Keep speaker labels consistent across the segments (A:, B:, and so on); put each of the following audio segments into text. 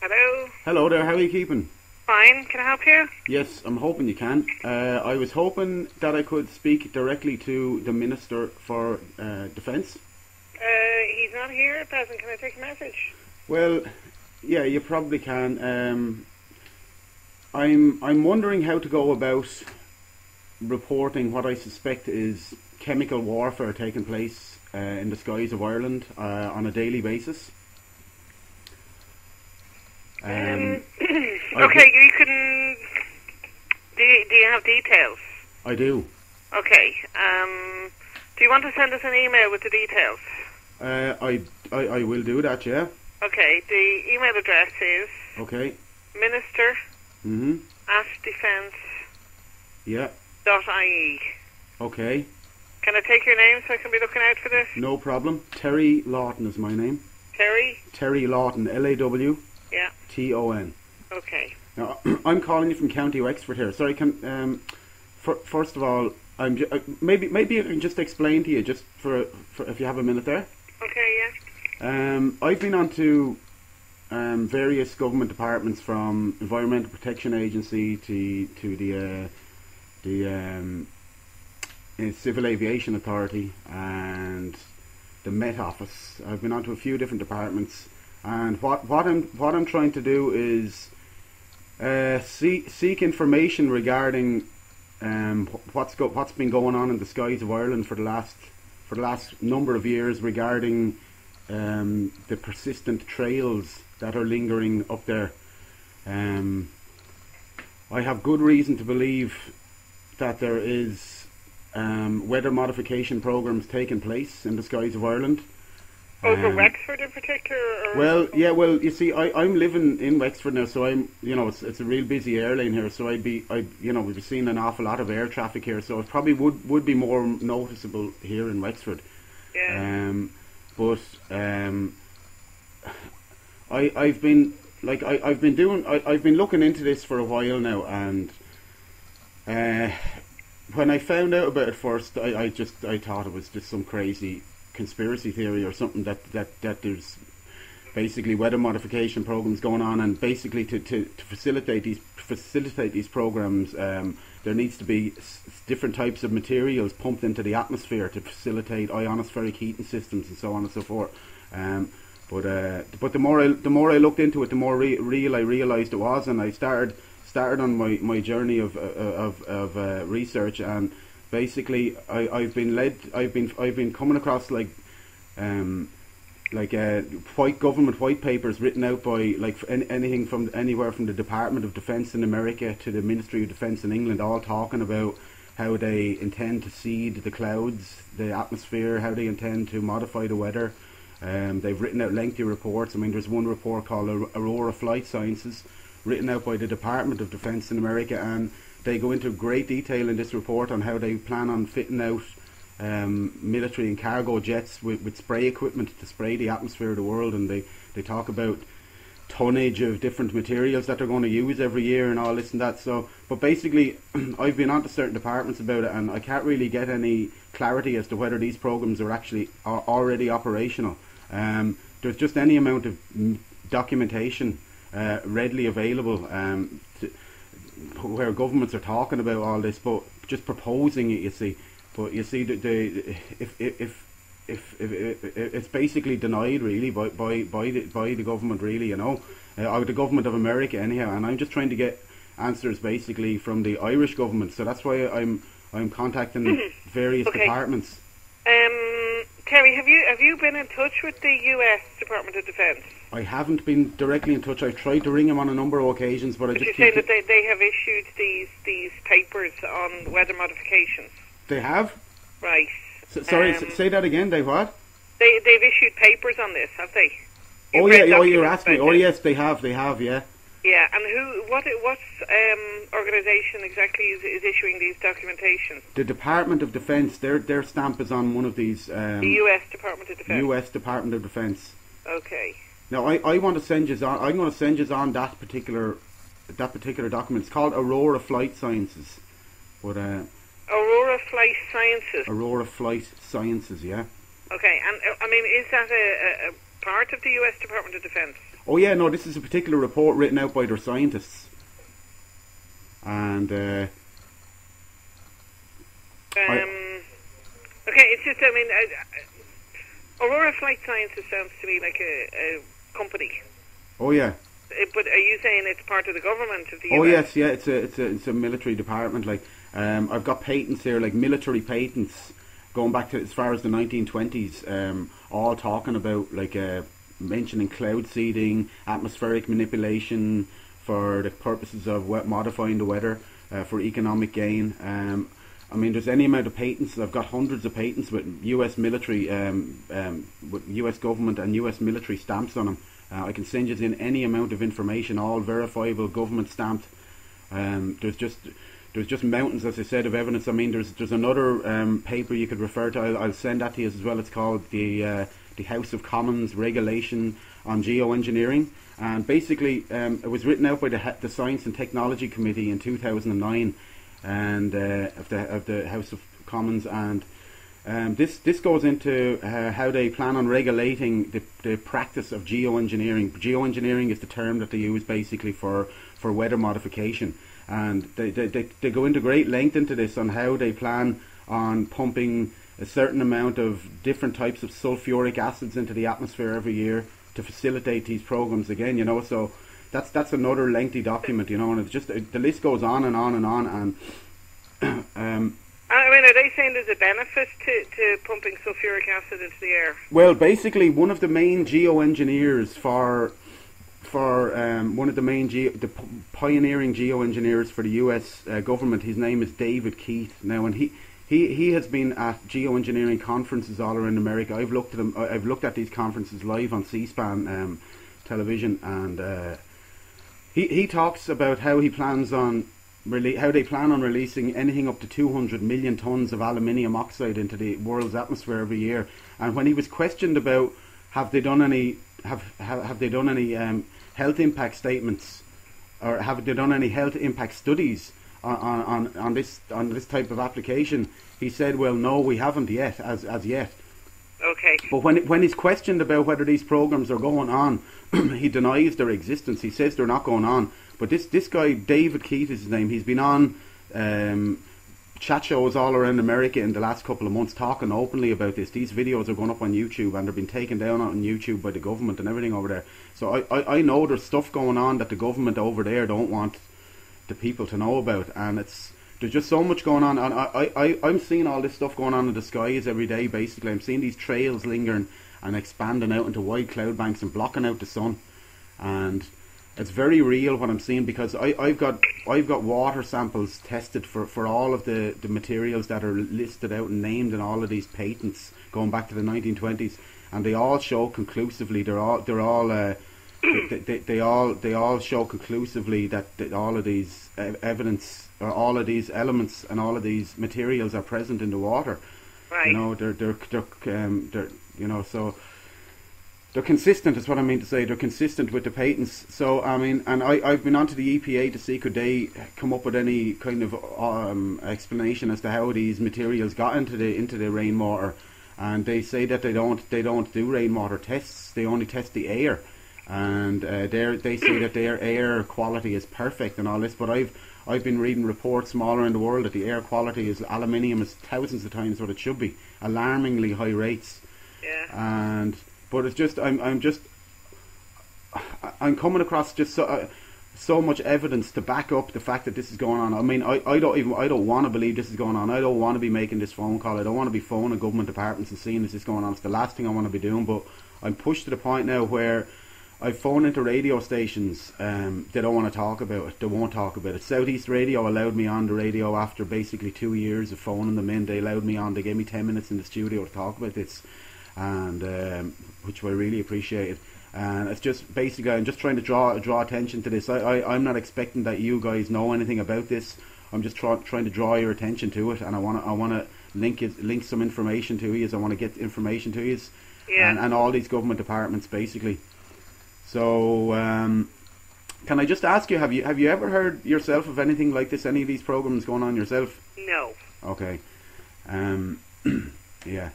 A: Hello.
B: Hello there, how are you keeping?
A: Fine, can I help you?
B: Yes, I'm hoping you can. I was hoping that I could speak directly to the Minister for Defence.
A: He's not here at present. Can I take a message?
B: Well, yeah, you probably can. I'm wondering how to go about reporting what I suspect is chemical warfare taking place in the skies of Ireland on a daily basis.
A: Okay, you can... Do you have details?
B: I do.
A: Okay, do you want to send us an email with the details?
B: I will do that, yeah.
A: Okay, the email address is...
B: Okay.
A: Minister at defence
B: Yeah.
A: .ie.
B: Okay.
A: Can I take your name so I can be looking out for this?
B: No problem. Terry Lawton is my name.
A: Terry?
B: Terry Lawton, Lawton.
A: Yeah. Okay.
B: Now, I'm calling you from County Wexford here. Sorry, first of all, maybe I can just explain to you, just for if you have a minute there.
A: Okay, yeah.
B: I've been on to various government departments, from Environmental Protection Agency to the Civil Aviation Authority and the Met Office. I've been on to a few different departments, and what I'm trying to do is seek information regarding what's been going on in the skies of Ireland for the last number of years regarding the persistent trails that are lingering up there. I have good reason to believe that there is weather modification programs taking place in the skies of Ireland.
A: Over Wexford in particular? Or
B: well, yeah. Well, you see, I'm living in Wexford now, so it's a real busy airline here. So we'd be seeing an awful lot of air traffic here. So it probably would be more noticeable here in Wexford.
A: Yeah.
B: I've been looking into this for a while now, and when I found out about it first, I thought it was just some crazy conspiracy theory or something, that there's basically weather modification programs going on, and basically to facilitate these programs, there needs to be different types of materials pumped into the atmosphere to facilitate ionospheric heating systems and so on and so forth. But the more I looked into it, the more real I realised it was, and I started on my journey of research, and basically I've been coming across white papers written out by anything from anywhere from the Department of Defence in America to the Ministry of Defence in England, all talking about how they intend to seed the clouds, the atmosphere, how they intend to modify the weather. They've written out lengthy reports. I mean, there's one report called Aurora Flight Sciences, written out by the Department of Defence in America, and they go into great detail in this report on how they plan on fitting out military and cargo jets with spray equipment to spray the atmosphere of the world, and they talk about tonnage of different materials that they're going to use every year and all this and that. So, but basically, I've been on to certain departments about it, and I can't really get any clarity as to whether these programs are already operational. There's just any amount of documentation readily available where governments are talking about all this, but just proposing it, you see. But you see, if it's basically denied really by the government, really, or the government of America anyhow. And I'm just trying to get answers basically from the Irish government. So that's why I'm contacting various departments.
A: Terry, have you been in touch with the U.S. Department of Defence?
B: I haven't been directly in touch. I've tried to ring them on a number of occasions, but I just...
A: You say that they have issued these papers on weather modifications?
B: They have?
A: Right.
B: Sorry, say that again, Dave, what?
A: They've issued papers on this, have they?
B: You're asking me. Oh, yes, they have, yeah.
A: Yeah, and what organisation exactly is issuing these documentations?
B: The Department of Defence. Their stamp is on one of these.
A: The U.S. Department of Defence.
B: U.S. Department of Defence.
A: Okay.
B: Now I want to send you on. I'm going to send you on that particular document. It's called Aurora Flight Sciences. But
A: Aurora Flight Sciences.
B: Aurora Flight Sciences, yeah.
A: Okay, and I mean, is that a part of the U.S. Department of Defence?
B: Oh yeah, no, this is a particular report written out by their scientists. And
A: okay, it's just, I mean, Aurora Flight Sciences sounds to me like a company.
B: Oh yeah.
A: But are you saying it's part of the government of the US?
B: Oh yes, yeah, it's a military department. Like, I've got patents here, like military patents, going back to as far as the 1920s, all talking about like mentioning cloud seeding, atmospheric manipulation for the purposes of modifying the weather for economic gain. I mean, there's any amount of patents. I've got hundreds of patents with US military, with US government and US military stamps on them. I can send you in any amount of information, all verifiable, government stamped. There's just mountains, as I said, of evidence. I mean, there's another paper you could refer to. I'll send that to you as well. It's called the House of Commons Regulation on Geoengineering, and basically it was written out by the Science and Technology Committee in 2009, and of the House of Commons, and this goes into how they plan on regulating the practice of geoengineering. Geoengineering is the term that they use basically for weather modification, and they go into great length into this on how they plan on pumping a certain amount of different types of sulfuric acids into the atmosphere every year to facilitate these programs again, you know. So that's another lengthy document, you know, and it's just the list goes on and on and on, and
A: I mean, are they saying there's a benefit to pumping sulfuric acid into the air?
B: Well, basically, one of the main geoengineers for one of the main the pioneering geoengineers for the US government, his name is David Keith. Now, and he has been at geoengineering conferences all around America. I've looked at them. I've looked at these conferences live on C-SPAN television, and he talks about how he plans on how they plan on releasing anything up to 200 million tons of aluminium oxide into the world's atmosphere every year. And when he was questioned about have they done any health impact statements, or have they done any health impact studies on this type of application, he said, well, no, we haven't yet, as yet.
A: Okay.
B: But when he's questioned about whether these programs are going on, he denies their existence. He says they're not going on. But this guy, David Keith is his name, he's been on chat shows all around America in the last couple of months talking openly about this. These videos are going up on YouTube, and they're being taken down on YouTube by the government and everything over there. So I know there's stuff going on that the government over there don't want the people to know about, and there's just so much going on. And I'm seeing all this stuff going on in the skies every day, basically. I'm seeing these trails lingering and expanding out into wide cloud banks and blocking out the sun. And it's very real what I'm seeing, because I've got water samples tested for all of the materials that are listed out and named in all of these patents going back to the 1920s, and they all show conclusively they all show conclusively that all of these evidence, or all of these elements and all of these materials are present in the water.
A: Right.
B: You know, they're you know, so they're consistent, is what I mean to say. They're consistent with the patents. So, I mean, and I've been on to the EPA to see could they come up with any kind of explanation as to how these materials got into the rainwater. And they say that they don't do rainwater tests. They only test the air. And they say that their air quality is perfect and all this. But I've been reading reports from all around the world that the air quality is aluminium is thousands of times what it should be, alarmingly high rates. Yeah. But it's just I'm coming across just so much evidence to back up the fact that this is going on. I mean, I don't want to believe this is going on. I don't want to be making this phone call. I don't want to be phoning government departments and seeing this is going on. It's the last thing I want to be doing. But I'm pushed to the point now where I've phoned into radio stations. They don't want to talk about it. They won't talk about it. Southeast Radio allowed me on the radio after basically 2 years of phoning them in. They allowed me on. They gave me 10 minutes in the studio to talk about this, and which I really appreciated. And it's just basically I'm just trying to draw attention to this. I'm not expecting that you guys know anything about this. I'm just trying to draw your attention to it, and I want to link some information to you. I want to get information to you,
A: yeah.
B: and all these government departments basically. So can I just ask you, have you ever heard yourself of anything like this? Any of these programs going on yourself?
A: No.
B: Okay. Yeah.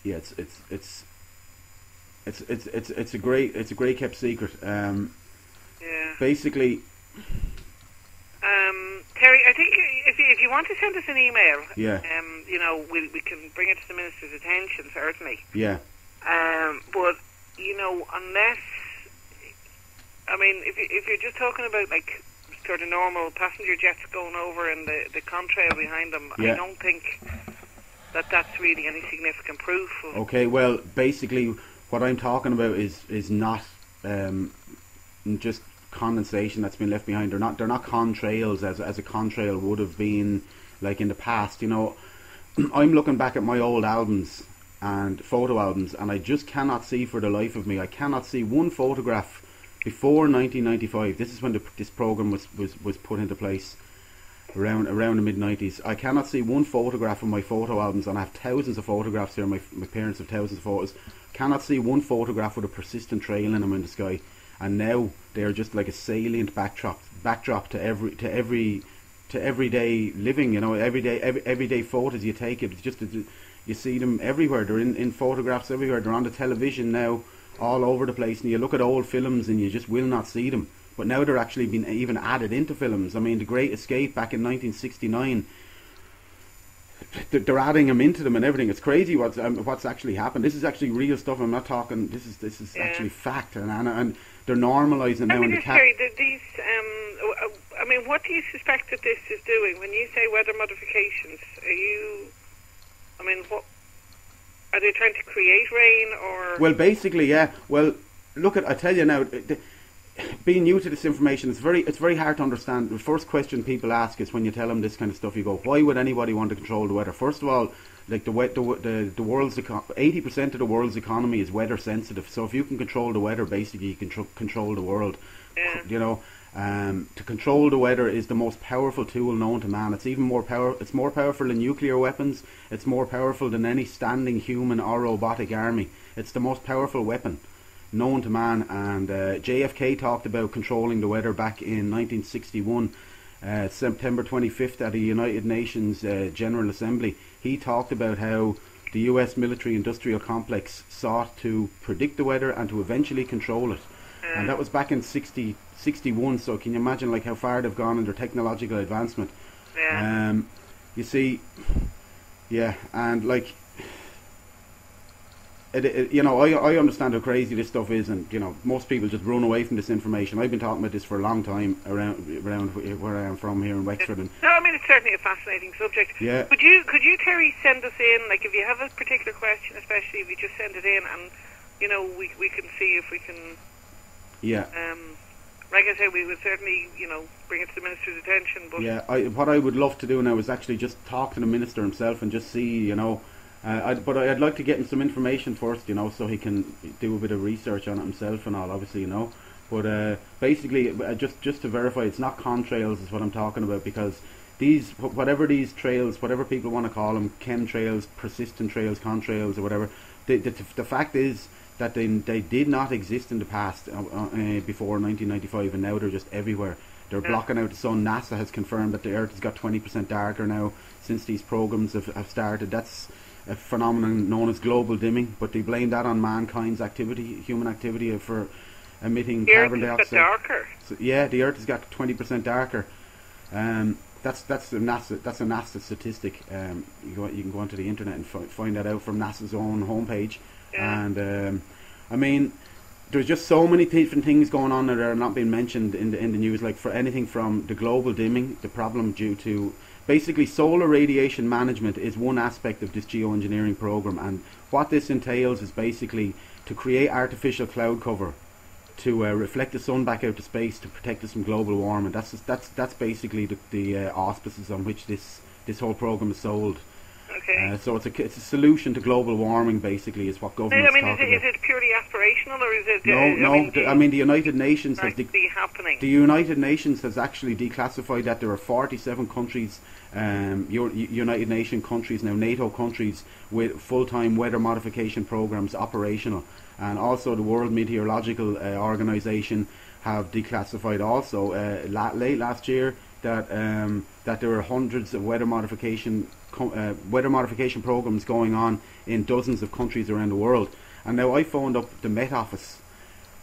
B: Yeah, it's it's a great kept secret.
A: Yeah.
B: Basically,
A: Terry, I think if you want to send us an email,
B: yeah,
A: you know, we can bring it to the minister's attention, certainly.
B: yeah.
A: But you know, unless, I mean, if you're just talking about like sort of normal passenger jets going over and the contrail behind them,
B: Yeah.
A: I don't think that's really any significant proof of.
B: Okay, well, basically, what I'm talking about is not just condensation that's been left behind. They're not contrails as a contrail would have been like in the past. You know, I'm looking back at my old albums and photo albums, and I just cannot see for the life of me. I cannot see one photograph before 1995. This is when this program was put into place. Around the mid-90s, I cannot see one photograph of my photo albums, and I have thousands of photographs here. My parents have thousands of photos. Cannot see one photograph with a persistent trail in them in the sky, and now they are just like a salient backdrop to everyday living. You know, everyday photos you take. It's just you see them everywhere. They're in photographs everywhere. They're on the television now, all over the place. And you look at old films, and you just will not see them. But now they're actually being even added into films. I mean, The Great Escape back in 1969, they're adding them into them and everything. It's crazy what's actually happened. This is actually real stuff. I'm not talking. This is actually fact, and they're normalising it now in the
A: these. I mean, what do you suspect that this is doing? When you say weather modifications, I mean, what are they trying to create rain or?
B: Well, basically, yeah. Well, look I tell you now. Being new to this information, it's very hard to understand. The first question people ask is when you tell them this kind of stuff, you go, why would anybody want to control the weather? First of all, like the world's 80% of the world's economy is weather sensitive. So if you can control the weather, basically you can control the world.
A: Yeah.
B: You know, to control the weather is the most powerful tool known to man. It's even more It's more powerful than nuclear weapons. It's more powerful than any standing human or robotic army. It's the most powerful weapon known to man, and JFK talked about controlling the weather back in 1961, September 25th at the United Nations General Assembly. He talked about how the US military-industrial complex sought to predict the weather and to eventually control it. And that was back in 61, so can you imagine like how far they've gone in their technological advancement?
A: Yeah.
B: You see, yeah, and like, you know, I understand how crazy this stuff is, and you know, most people just run away from this information. I've been talking about this for a long time around where I am from here in Wexford. And
A: no, I mean, it's certainly a fascinating subject.
B: Yeah.
A: Could you, Terry, send us in, like, if you have a particular question, especially if you just send it in, and you know, we can see if we can.
B: Yeah.
A: Like I say, we would certainly, you know, bring it to the minister's attention. But
B: yeah, what I would love to do now is actually just talk to the minister himself and just see, you know. But I'd like to get him some information first, you know, so he can do a bit of research on it himself and all, obviously, you know. But basically, just to verify, it's not contrails is what I'm talking about, because whatever these trails, whatever people want to call them, chemtrails, persistent trails, contrails, or whatever, the fact is that they did not exist in the past before 1995, and now they're just everywhere. They're blocking out the sun. NASA has confirmed that the Earth has got 20% darker now since these programs have started. That's a phenomenon known as global dimming, but they blame that on mankind's activity, human activity, for emitting carbon dioxide.
A: The Earth has got darker.
B: So, yeah, the Earth has got 20% darker. That's a NASA statistic. You can go onto the internet and find that out from NASA's own homepage. Yeah. And I mean, there's just so many different things going on that are not being mentioned in the news. Like for anything from the global dimming, the problem due to basically solar radiation management is one aspect of this geoengineering program, and what this entails is basically to create artificial cloud cover to reflect the sun back out to space to protect us from global warming. That's basically the auspices on which this whole program is sold.
A: Okay.
B: So it's a solution to global warming, basically, is what governments talk about.
A: Is it purely aspirational, or is it?
B: No. I mean, the United Nations has
A: happening.
B: The United Nations has actually declassified that there are 47 countries, United Nations countries now, NATO countries, with full-time weather modification programs operational, and also the World Meteorological Organization have declassified also late last year that there are hundreds of weather modification programs going on in dozens of countries around the world. And now I phoned up the Met Office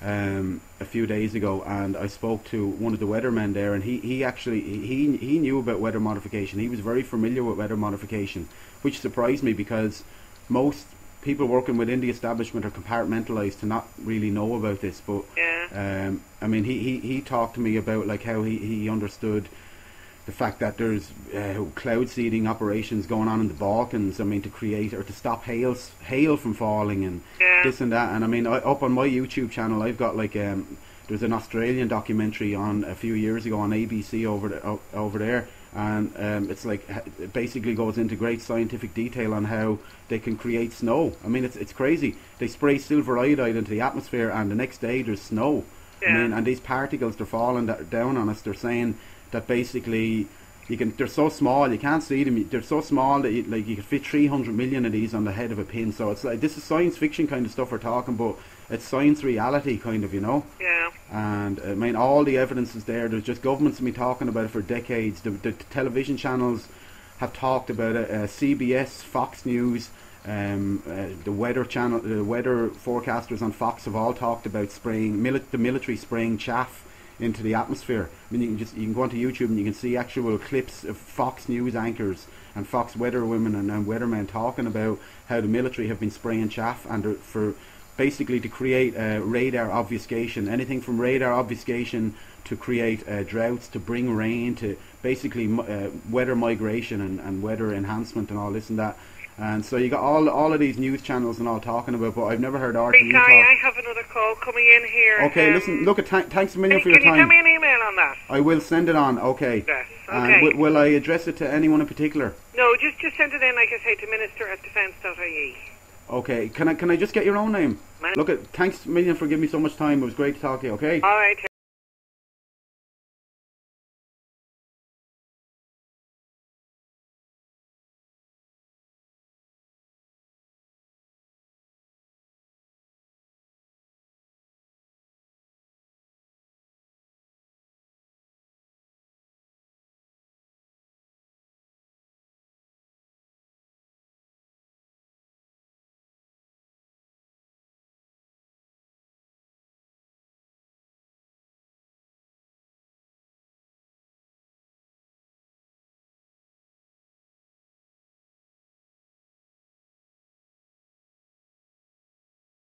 B: a few days ago, and I spoke to one of the weathermen there, and he actually knew about weather modification. He was very familiar with weather modification, which surprised me because most people working within the establishment are compartmentalised to not really know about this. But I mean, he talked to me about like how he understood the fact that there's cloud seeding operations going on in the Balkans. I mean, to create or to stop hail from falling and this and that. And I mean, up on my YouTube channel, I've got like there's an Australian documentary on a few years ago on ABC over there, and it's like it basically goes into great scientific detail on how they can create snow. I mean, it's crazy. They spray silver iodide into the atmosphere, and the next day there's snow. I mean, and these particles, they're falling down on us. They're saying that basically they're so small you can't see them. They're so small that you could fit 300 million of these on the head of a pin. So it's like, this is science fiction kind of stuff we're talking about. It's science reality kind of, you know.
A: Yeah.
B: And I mean, all the evidence is there. There's just governments have been talking about it for decades. The television channels have talked about it. CBS, Fox News, the weather channel, the weather forecasters on Fox have all talked about spraying the military spraying chaff into the atmosphere. I mean, you can go onto YouTube and you can see actual clips of Fox News anchors and Fox weather women and weathermen talking about how the military have been spraying chaff, and for basically to create radar obfuscation, anything from radar obfuscation to create droughts, to bring rain, to basically weather migration and weather enhancement and all this and that. And so you got all of these news channels and all talking about, but I've never heard RTE talk.
A: Sorry, I have another call coming in here.
B: Okay, listen, look, thanks a million for your time.
A: Can you send me an email on that?
B: I will send it on, okay.
A: Yes,
B: okay. And will I address it to anyone in particular?
A: No, just send it in, like I say, to minister@defence.ie.
B: Okay, can I just get your own name? Look, thanks a million for giving me so much time. It was great to talk to you, okay?
A: All right.